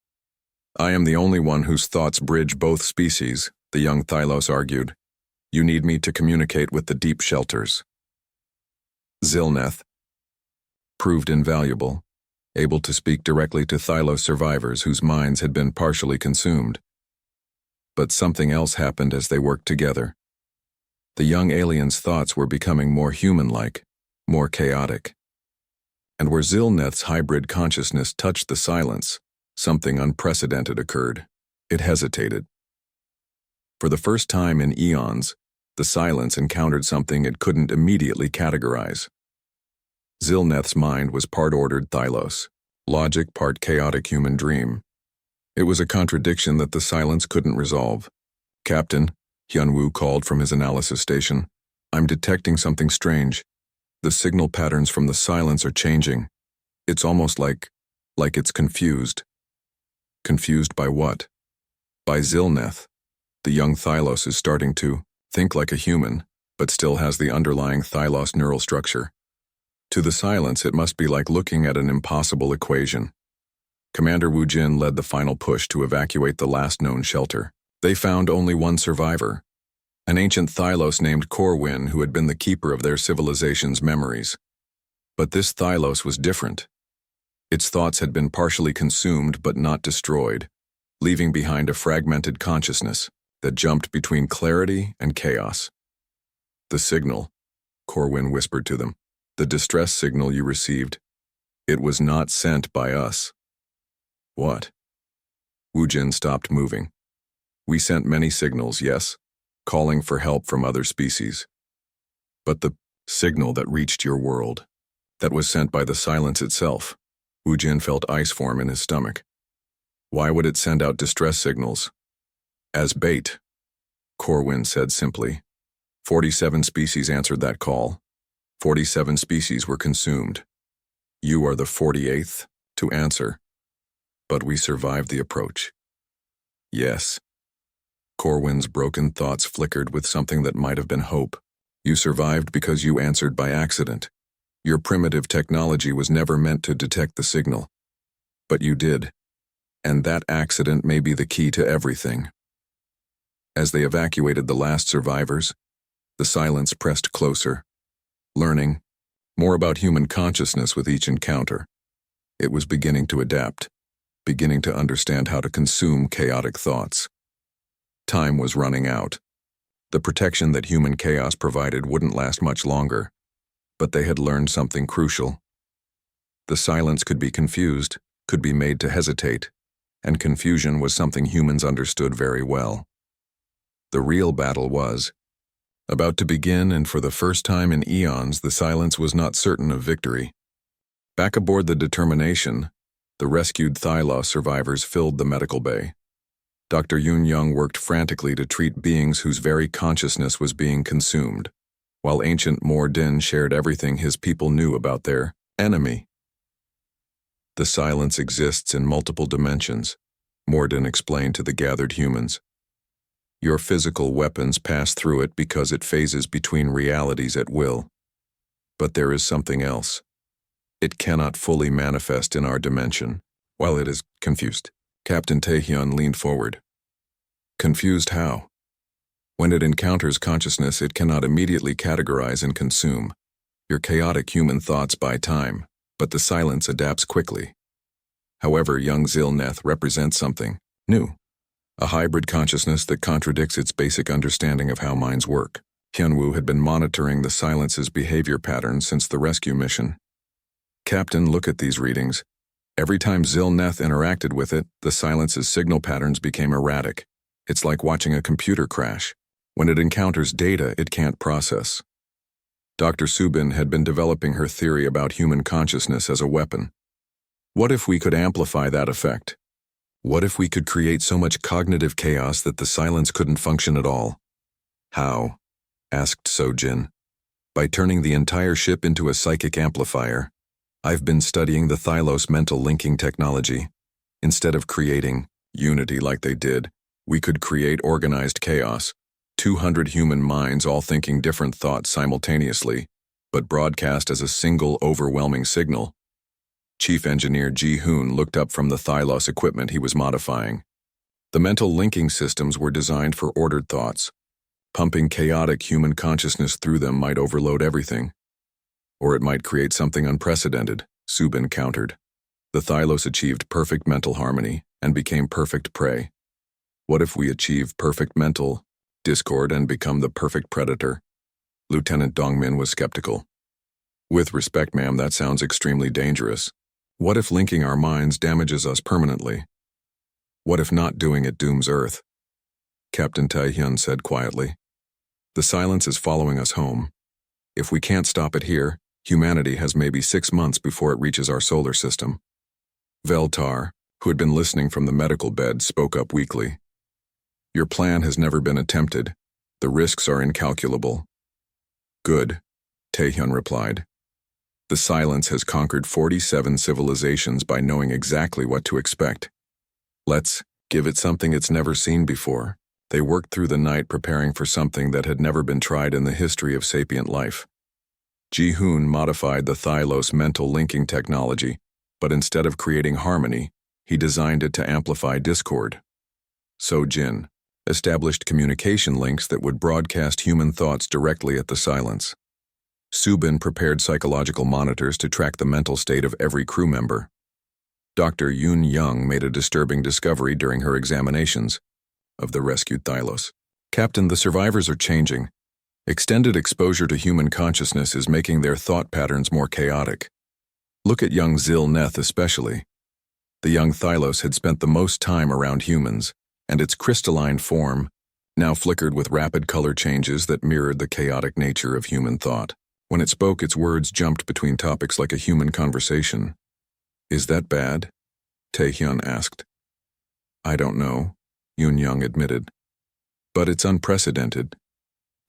Speaker 1: "I am the only one whose thoughts bridge both species," the young Thylos argued. "You need me to communicate with the deep shelters." Zilneth proved invaluable, able to speak directly to Thylos survivors whose minds had been partially consumed. But something else happened as they worked together. The young alien's thoughts were becoming more human-like, more chaotic. And where Zilneth's hybrid consciousness touched the silence, something unprecedented occurred. It hesitated. For the first time in eons, the silence encountered something it couldn't immediately categorize. Zilneth's mind was part ordered thylos, logic part chaotic human dream. It was a contradiction that the silence couldn't resolve. "Captain," Hyunwoo called from his analysis station, "I'm detecting something strange. The signal patterns from the silence are changing. It's almost like it's confused." Confused by what? By Zilneth. The young thylos is starting to think like a human, but still has the underlying thylos neural structure. To the silence, it must be like looking at an impossible equation. Commander Woo Jin led the final push to evacuate the last known shelter. They found only one survivor, an ancient thylos named Corwin who had been the keeper of their civilization's memories. But this thylos was different. Its thoughts had been partially consumed but not destroyed, leaving behind a fragmented consciousness that jumped between clarity and chaos. "The signal," Corwin whispered to them. "The distress signal you received. It was not sent by us." "What?" Woo Jin stopped moving. "We sent many signals, yes, calling for help from other species. But the signal that reached your world, that was sent by the silence itself." Woo Jin felt ice form in his stomach. "Why would it send out distress signals?" "As bait," Corwin said simply. 47 species answered that call. 47 species were consumed. You are the 48th to answer. But we survived the approach. Yes. Corwin's broken thoughts flickered with something that might have been hope. You survived because you answered by accident. Your primitive technology was never meant to detect the signal. But you did. And that accident may be the key to everything. As they evacuated the last survivors, the silence pressed closer, learning more about human consciousness with each encounter. It was beginning to adapt, beginning to understand how to consume chaotic thoughts. Time was running out. The protection that human chaos provided wouldn't last much longer, but they had learned something crucial. The silence could be confused, could be made to hesitate, and confusion was something humans understood very well. The real battle was about to begin, and for the first time in eons, the silence was not certain of victory. Back aboard the Determination, the rescued Thylos survivors filled the medical bay. Dr. Yoon Young worked frantically to treat beings whose very consciousness was being consumed, while ancient Mordin shared everything his people knew about their enemy. The silence exists in multiple dimensions, Mordin explained to the gathered humans. Your physical weapons pass through it because it phases between realities at will. But there is something else. It cannot fully manifest in our dimension, while it is confused. Captain Taehyun leaned forward. Confused how? When it encounters consciousness, it cannot immediately categorize and consume. Your chaotic human thoughts buy time, but the silence adapts quickly. However, young Zilneth represents something new. A hybrid consciousness that contradicts its basic understanding of how minds work. Hyunwoo had been monitoring the silence's behavior patterns since the rescue mission. Captain, look at these readings. Every time Zilneth interacted with it, the silence's signal patterns became erratic. It's like watching a computer crash. When it encounters data, it can't process. Dr. Subin had been developing her theory about human consciousness as a weapon. What if we could amplify that effect? What if we could create so much cognitive chaos that the silence couldn't function at all? How? Asked Sojin. By turning the entire ship into a psychic amplifier. I've been studying the Thylos mental linking technology. Instead of creating unity like they did, we could create organized chaos. 200 human minds all thinking different thoughts simultaneously, but broadcast as a single overwhelming signal. Chief Engineer Ji-hoon looked up from the Thylos equipment he was modifying. The mental linking systems were designed for ordered thoughts. Pumping chaotic human consciousness through them might overload everything. Or it might create something unprecedented, Subin countered. The Thylos achieved perfect mental harmony and became perfect prey. What if we achieve perfect mental discord and become the perfect predator? Lieutenant Dongmin was skeptical. With respect, ma'am, that sounds extremely dangerous. What if linking our minds damages us permanently? What if not doing it dooms Earth? Captain Taehyun said quietly. The silence is following us home. If we can't stop it here, humanity has maybe 6 months before it reaches our solar system. Veltar, who had been listening from the medical bed, spoke up weakly. Your plan has never been attempted. The risks are incalculable. Good, Taehyun replied. The silence has conquered 47 civilizations by knowing exactly what to expect. Let's give it something it's never seen before. They worked through the night preparing for something that had never been tried in the history of sapient life. Ji-hoon modified the Thylos mental linking technology, but instead of creating harmony, he designed it to amplify discord. So-jin established communication links that would broadcast human thoughts directly at the silence. Subin prepared psychological monitors to track the mental state of every crew member. Dr. Yoon Young made a disturbing discovery during her examinations of the rescued Thylos. Captain, the survivors are changing. Extended exposure to human consciousness is making their thought patterns more chaotic. Look at young Zil-Neth especially. The young Thylos had spent the most time around humans, and its crystalline form now flickered with rapid color changes that mirrored the chaotic nature of human thought. When it spoke, its words jumped between topics like a human conversation. Is that bad? Taehyun asked. I don't know, Yoon Young admitted. But it's unprecedented.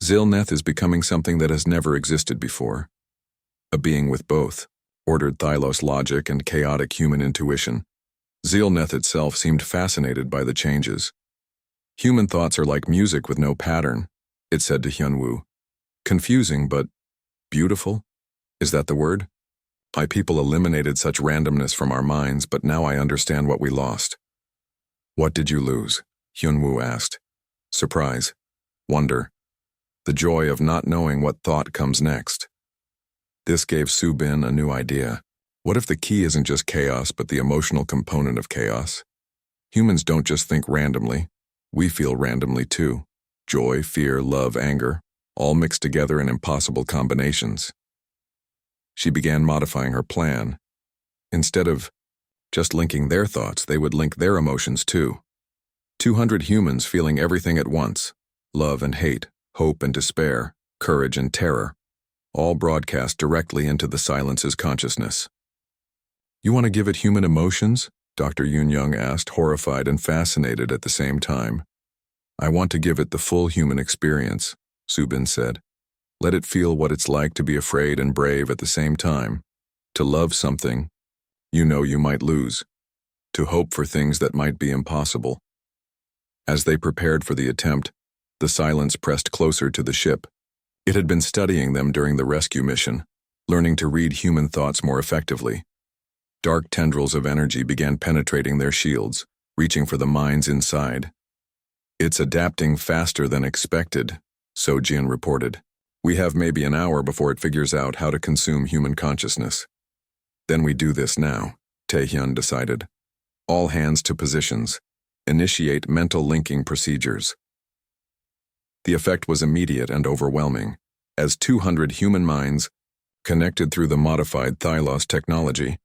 Speaker 1: Zil-Neth is becoming something that has never existed before. A being with both ordered Thylos logic and chaotic human intuition. Zil-Neth itself seemed fascinated by the changes. Human thoughts are like music with no pattern, it said to Hyunwoo. Confusing, but beautiful? Is that the word? My people eliminated such randomness from our minds, but now I understand what we lost. What did you lose? Hyunwoo asked. Surprise. Wonder. The joy of not knowing what thought comes next. This gave Subin a new idea. What if the key isn't just chaos, but the emotional component of chaos? Humans don't just think randomly. We feel randomly too. Joy, fear, love, anger, all mixed together in impossible combinations. She began modifying her plan. Instead of just linking their thoughts, they would link their emotions too. 200 humans feeling everything at once, love and hate, hope and despair, courage and terror, all broadcast directly into the silence's consciousness. You want to give it human emotions? Dr. Yoon Young asked, horrified and fascinated at the same time. I want to give it the full human experience, Subin said. Let it feel what it's like to be afraid and brave at the same time, to love something you know you might lose, to hope for things that might be impossible. As they prepared for the attempt, the silence pressed closer to the ship. It had been studying them during the rescue mission, learning to read human thoughts more effectively. Dark tendrils of energy began penetrating their shields, reaching for the minds inside. It's adapting faster than expected, So-jin reported. We have maybe an hour before it figures out how to consume human consciousness. Then we do this now, Taehyun decided. All hands to positions. Initiate mental linking procedures. The effect was immediate and overwhelming, as 200 human minds, connected through the modified Thylos technology,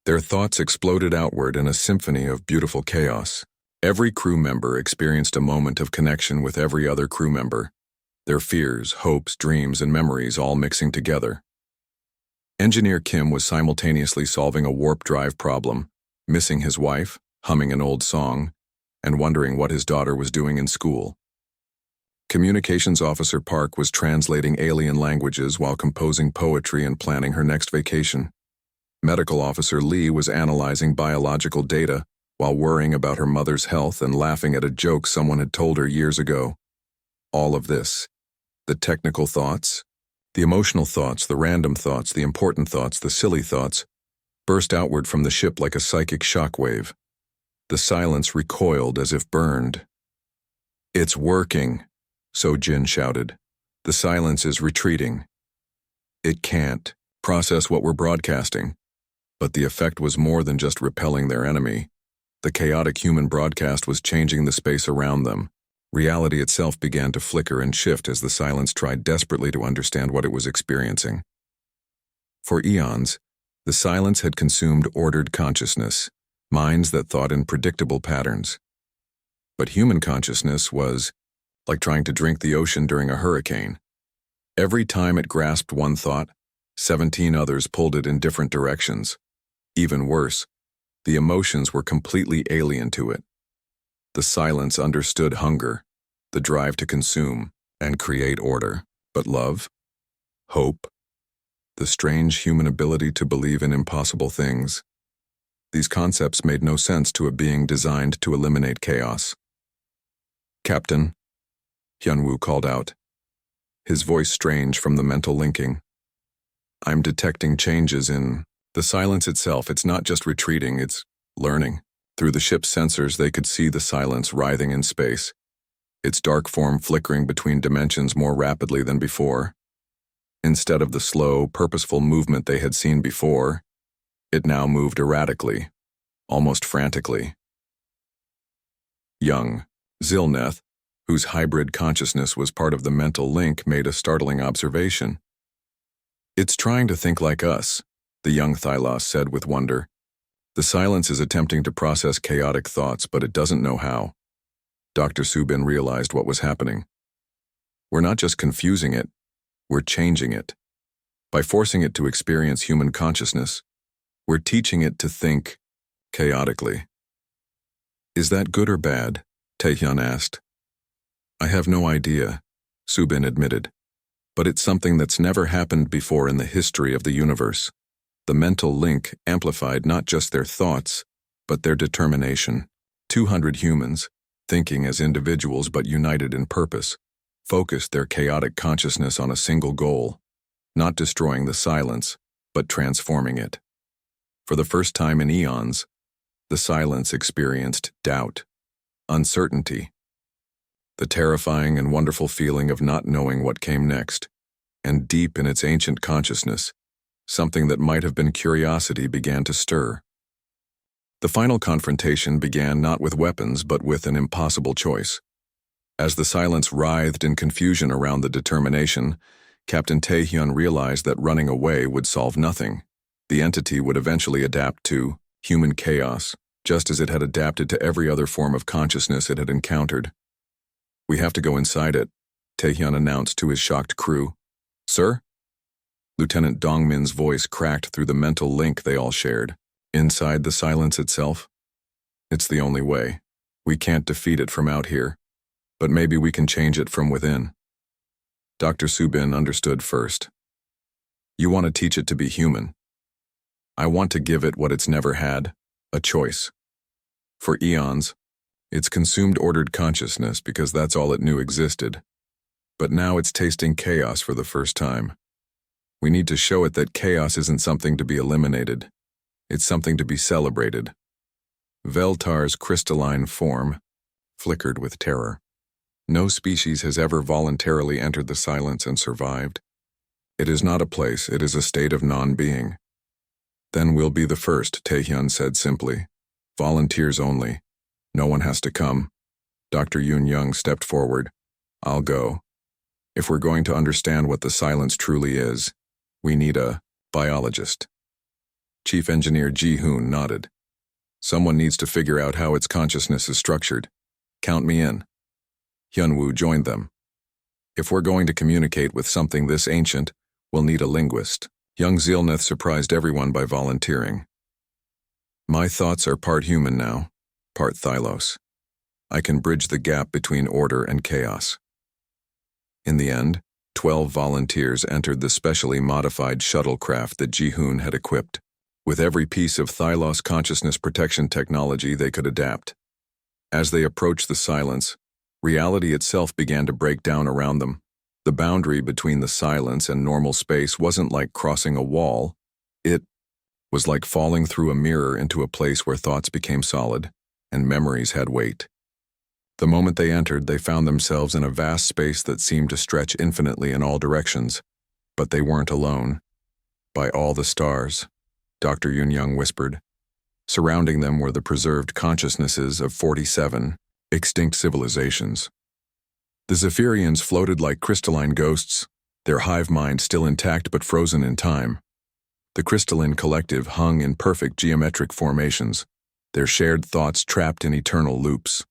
Speaker 1: their thoughts exploded outward in a symphony of beautiful chaos. Every crew member experienced a moment of connection with every other crew member, their fears, hopes, dreams, and memories all mixing together. Engineer Kim was simultaneously solving a warp drive problem, missing his wife, humming an old song, and wondering what his daughter was doing in school. Communications Officer Park was translating alien languages while composing poetry and planning her next vacation. Medical Officer Lee was analyzing biological data while worrying about her mother's health and laughing at a joke someone had told her years ago. All of this, the technical thoughts, the emotional thoughts, the random thoughts, the important thoughts, the silly thoughts, burst outward from the ship like a psychic shockwave. The silence recoiled as if burned. It's working, So-jin shouted. The silence is retreating. It can't process what we're broadcasting. But the effect was more than just repelling their enemy. The chaotic human broadcast was changing the space around them, Reality itself began to flicker and shift as the silence tried desperately to understand what it was experiencing. For eons, the silence had consumed ordered consciousness, minds that thought in predictable patterns. But human consciousness was like trying to drink the ocean during a hurricane. Every time it grasped one thought, 17 others pulled it in different directions. Even worse, the emotions were completely alien to it. The silence understood hunger, the drive to consume and create order, but love, hope, the strange human ability to believe in impossible things. These concepts made no sense to a being designed to eliminate chaos. "Captain," Hyunwoo called out, his voice strange from the mental linking. "I'm detecting changes in the silence itself. It's not just retreating, it's learning." Through the ship's sensors, they could see the silence writhing in space, its dark form flickering between dimensions more rapidly than before. Instead of the slow, purposeful movement they had seen before, it now moved erratically, almost frantically. Young Zilneth, whose hybrid consciousness was part of the mental link, made a startling observation. "It's trying to think like us," the young Thylos said with wonder. "The silence is attempting to process chaotic thoughts, but it doesn't know how." Dr. Subin realized what was happening. "We're not just confusing it, we're changing it. By forcing it to experience human consciousness, we're teaching it to think chaotically." "Is that good or bad?" Taehyun asked. "I have no idea," Subin admitted. "But it's something that's never happened before in the history of the universe." The mental link amplified not just their thoughts, but their determination. 200 humans, thinking as individuals but united in purpose, focused their chaotic consciousness on a single goal, not destroying the silence, but transforming it. For the first time in eons, the silence experienced doubt, uncertainty, the terrifying and wonderful feeling of not knowing what came next, and deep in its ancient consciousness, something that might have been curiosity began to stir. The final confrontation began not with weapons but with an impossible choice. As the silence writhed in confusion around the determination, Captain Taehyun realized that running away would solve nothing. The entity would eventually adapt to human chaos, just as it had adapted to every other form of consciousness it had encountered. "We have to go inside it," Taehyun announced to his shocked crew. "Sir?" Lieutenant Dongmin's voice cracked through the mental link they all shared. "Inside the silence itself? It's the only way. We can't defeat it from out here, but maybe we can change it from within." Dr. Subin understood first. "You want to teach it to be human. I want to give it what it's never had, a choice. For eons, it's consumed ordered consciousness because that's all it knew existed. But now it's tasting chaos for the first time. We need to show it that chaos isn't something to be eliminated. It's something to be celebrated." Veltar's crystalline form flickered with terror. No species has ever voluntarily entered the silence and survived. It is not a place, it is a state of non-being. "Then we'll be the first," Taehyun said simply. "Volunteers only. No one has to come." Dr. Yoon Young stepped forward. "I'll go. If we're going to understand what the silence truly is, we need a biologist." Chief Engineer Ji-hoon nodded. "Someone needs to figure out how its consciousness is structured. Count me in." Hyunwoo joined them. "If we're going to communicate with something this ancient, we'll need a linguist." Young Zilneth surprised everyone by volunteering. "My thoughts are part human now, part Thylos. I can bridge the gap between order and chaos." In the end, 12 volunteers entered the specially modified shuttlecraft that Ji-hoon had equipped. With every piece of Thylos consciousness protection technology they could adapt. As they approached the silence, reality itself began to break down around them. The boundary between the silence and normal space wasn't like crossing a wall. It was like falling through a mirror into a place where thoughts became solid and memories had weight. The moment they entered, they found themselves in a vast space that seemed to stretch infinitely in all directions. But they weren't alone. "By all the stars," Dr. Yoon Young whispered. Surrounding them were the preserved consciousnesses of 47 extinct civilizations. The Zephyrians floated like crystalline ghosts, their hive mind still intact but frozen in time. The crystalline collective hung in perfect geometric formations, their shared thoughts trapped in eternal loops.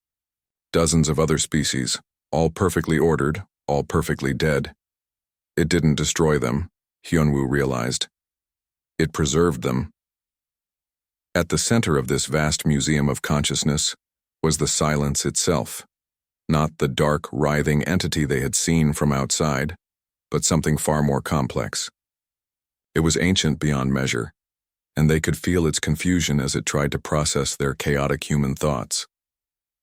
Speaker 1: Dozens of other species, all perfectly ordered, all perfectly dead. It didn't destroy them, Hyunwoo realized. It preserved them. At the center of this vast museum of consciousness was the silence itself, not the dark, writhing entity they had seen from outside, but something far more complex. It was ancient beyond measure, and they could feel its confusion as it tried to process their chaotic human thoughts.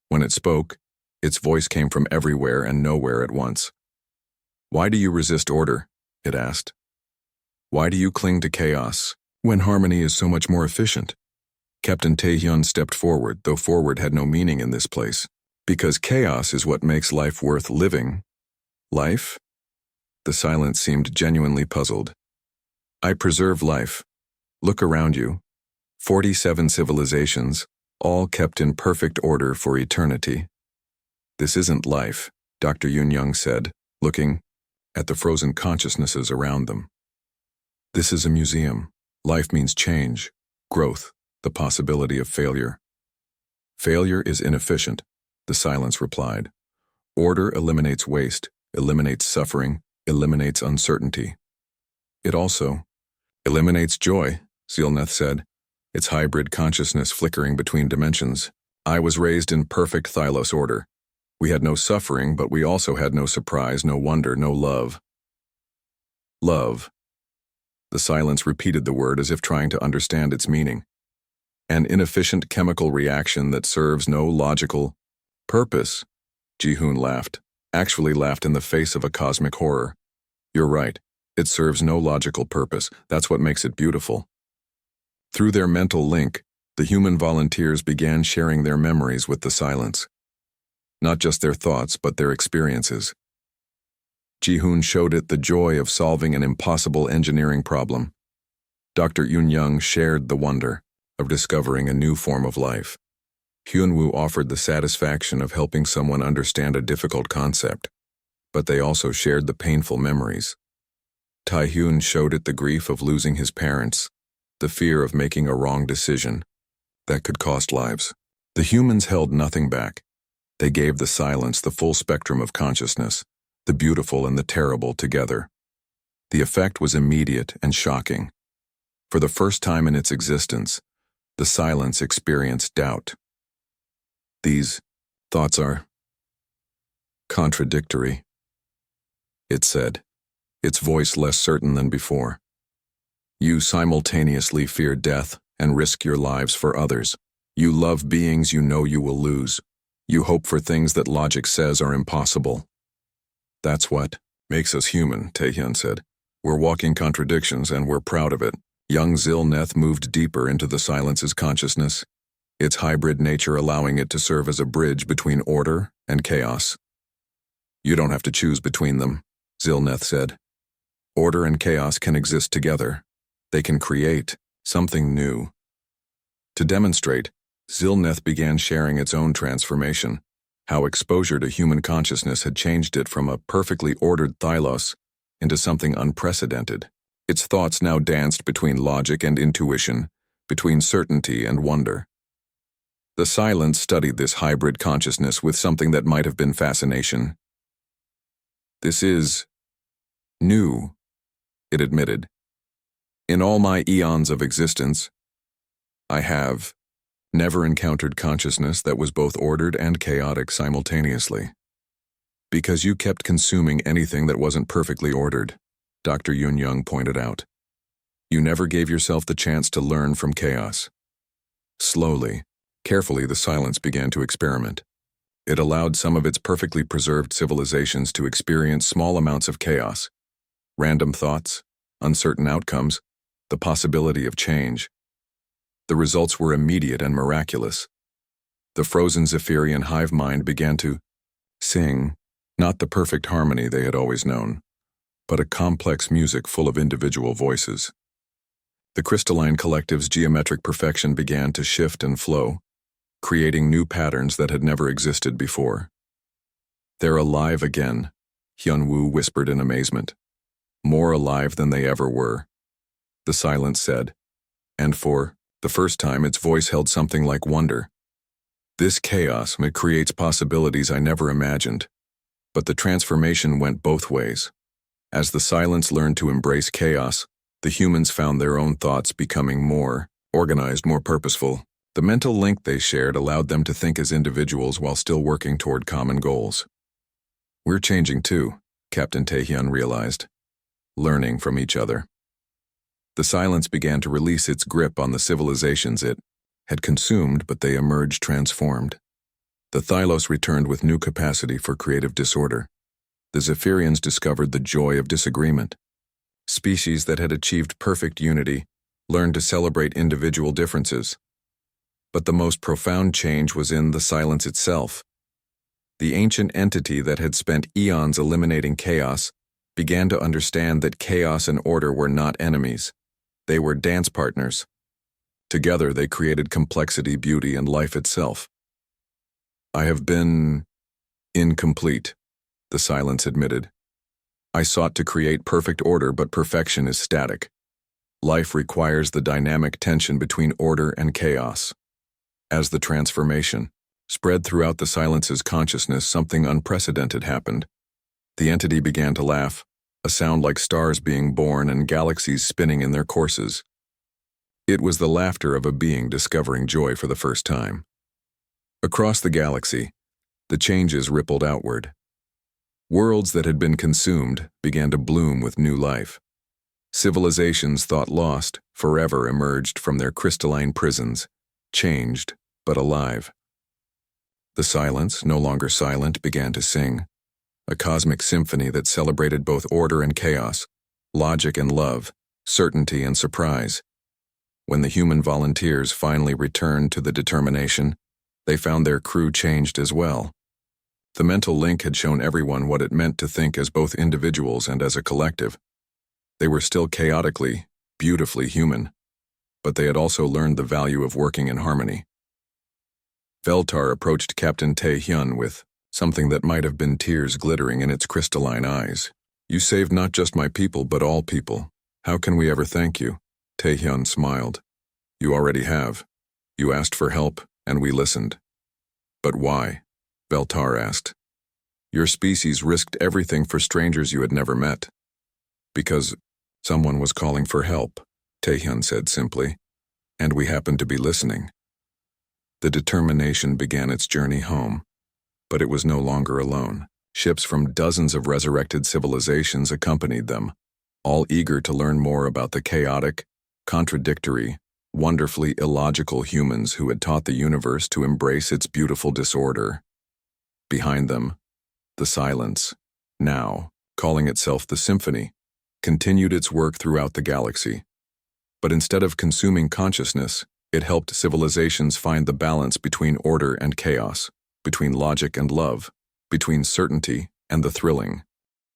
Speaker 1: When it spoke, its voice came from everywhere and nowhere at once. "Why do you resist order?" it asked. "Why do you cling to chaos, when harmony is so much more efficient?" Captain Taehyun stepped forward, though forward had no meaning in this place. "Because chaos is what makes life worth living." "Life?" The silence seemed genuinely puzzled. "I preserve life. Look around you. 47 civilizations, all kept in perfect order for eternity." "This isn't life," Dr. Yoon said, looking at the frozen consciousnesses around them. "This is a museum. Life means change, growth, the possibility of failure." "Failure is inefficient," the silence replied. "Order eliminates waste, eliminates suffering, eliminates uncertainty. It also eliminates joy," Zilneth said, its hybrid consciousness flickering between dimensions. "I was raised in perfect Thylos order. We had no suffering, but we also had no surprise, no wonder, no love." "Love." The silence repeated the word as if trying to understand its meaning. "An inefficient chemical reaction that serves no logical purpose." Ji-hoon laughed, actually laughed in the face of a cosmic horror. "You're right. It serves no logical purpose. That's what makes it beautiful." Through their mental link, the human volunteers began sharing their memories with the silence. Not just their thoughts, but their experiences. Ji-hoon showed it the joy of solving an impossible engineering problem. Dr. Yoon shared the wonder of discovering a new form of life. Hyunwoo offered the satisfaction of helping someone understand a difficult concept, but they also shared the painful memories. Taehyun showed it the grief of losing his parents, the fear of making a wrong decision that could cost lives. The humans held nothing back. They gave the silence the full spectrum of consciousness, the beautiful and the terrible together. The effect was immediate and shocking. For the first time in its existence, the silence experienced doubt. "These thoughts are contradictory," it said, its voice less certain than before. "You simultaneously fear death and risk your lives for others. You love beings you know you will lose. You hope for things that logic says are impossible." "That's what makes us human," Taehyun said. "We're walking contradictions and we're proud of it." Young Zilneth moved deeper into the silence's consciousness, its hybrid nature allowing it to serve as a bridge between order and chaos. "You don't have to choose between them," Zilneth said. "Order and chaos can exist together. They can create something new." To demonstrate, Zilneth began sharing its own transformation, how exposure to human consciousness had changed it from a perfectly ordered Thylos into something unprecedented. Its thoughts now danced between logic and intuition, between certainty and wonder. The silence studied this hybrid consciousness with something that might have been fascination. "This is new," it admitted. "In all my eons of existence, I have never encountered consciousness that was both ordered and chaotic simultaneously. Because you kept consuming anything that wasn't perfectly ordered," Dr. Yoon pointed out. "You never gave yourself the chance to learn from chaos." Slowly, carefully, the silence began to experiment. It allowed some of its perfectly preserved civilizations to experience small amounts of chaos, random thoughts, uncertain outcomes, the possibility of change. The results were immediate and miraculous. The frozen Zephyrian hive mind began to sing, not the perfect harmony they had always known, but a complex music full of individual voices. The crystalline collective's geometric perfection began to shift and flow, creating new patterns that had never existed before. They're alive again, Hyunwoo whispered in amazement. More alive than they ever were. The silence said, and for the first time its voice held something like wonder. This chaos creates possibilities I never imagined. But the transformation went both ways. As the silence learned to embrace chaos, the humans found their own thoughts becoming more organized, more purposeful. The mental link they shared allowed them to think as individuals while still working toward common goals. We're changing too, Captain Taehyun realized, learning from each other. The silence began to release its grip on the civilizations it had consumed, but they emerged transformed. The Thylos returned with new capacity for creative disorder. The Zephyrians discovered the joy of disagreement. Species that had achieved perfect unity learned to celebrate individual differences. But the most profound change was in the silence itself. The ancient entity that had spent eons eliminating chaos began to understand that chaos and order were not enemies. They were dance partners. Together they created complexity, beauty, and life itself. I have been incomplete, the silence admitted. I sought to create perfect order, but perfection is static. Life requires the dynamic tension between order and chaos. As the transformation spread throughout the silence's consciousness, something unprecedented happened. The entity began to laugh, a sound like stars being born and galaxies spinning in their courses. It was the laughter of a being discovering joy for the first time. Across the galaxy, the changes rippled outward. Worlds that had been consumed began to bloom with new life. Civilizations thought lost forever emerged from their crystalline prisons, changed but alive. The silence, no longer silent, began to sing, a cosmic symphony that celebrated both order and chaos, logic and love, certainty and surprise. When the human volunteers finally returned to the determination, they found their crew changed as well. The mental link had shown everyone what it meant to think as both individuals and as a collective. They were still chaotically, beautifully human, but they had also learned the value of working in harmony. Veltar approached Captain Taehyun with something that might have been tears glittering in its crystalline eyes. You saved not just my people, but all people. How can we ever thank you? Taehyun smiled. You already have. You asked for help, and we listened. But why? Veltar asked. Your species risked everything for strangers you had never met. Because someone was calling for help, Taehyun said simply, and we happened to be listening. The determination began its journey home, but it was no longer alone. Ships from dozens of resurrected civilizations accompanied them, all eager to learn more about the chaotic, contradictory, wonderfully illogical humans who had taught the universe to embrace its beautiful disorder. Behind them, the silence, now calling itself the symphony, continued its work throughout the galaxy. But instead of consuming consciousness, it helped civilizations find the balance between order and chaos, between logic and love, between certainty and the thrilling.